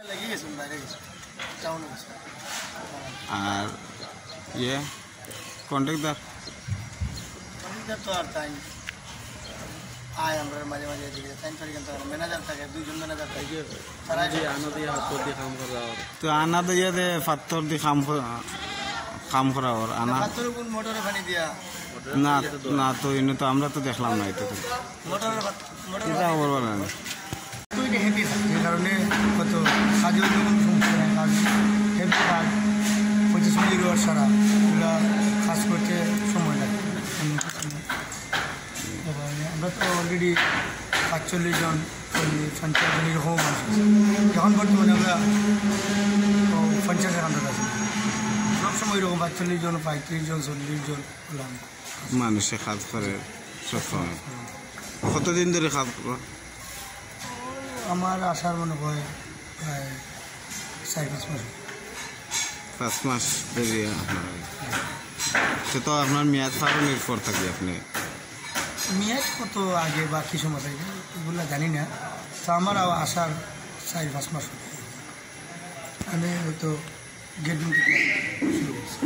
আর ইয়ে কন্ট্রাক্টর তো আর তাই আয় আমরা মাঝে মাঝে এদিকে টাইম সরি কিন্তু ম্যানেজার থাকে দুইজন ম্যানেজার থাকে তারা আনা দিয়ে হাত দিয়ে কাম করা তো আনা দিয়ে দে পাথর দিয়ে কাম করা ওর আনা পাথর কোন মোটরে পানি দিয়া না না তো ইনো তো আমরা তো দেখলাম না এটা তো মোটরে এটা বলবো না তুই হেভি থাকে এই কারণে কত কাজের যখন সমস্যা হয় কাজ হেভি কাজ 25 মিনিট ওর সারা এগুলো কাজ করতে সময় লাগে আমরা তো অলরেডি 45 জন 50 জন এরকম মানুষ যখন বর্তমানে আমরা 50 এর আন্দাজ আছি সবসময় এরকম 45 জন 35 জন 40 জন হলাম মানুষে কাজ করে সবসময় কতদিন ধরে কাজ করো আমার আসার মনে হয় প্রায় 4-5 মাস 5 মাস ধরে আপনার সে তো আপনার মেয়াদ পালনের পর থাকি আপনি মেয়াদ কত আগে বা কি সময় থাকে এগুলো জানি না তো আমার আসার 4-5 মাস আমি হয়তো গেট থেকে শুরু করছি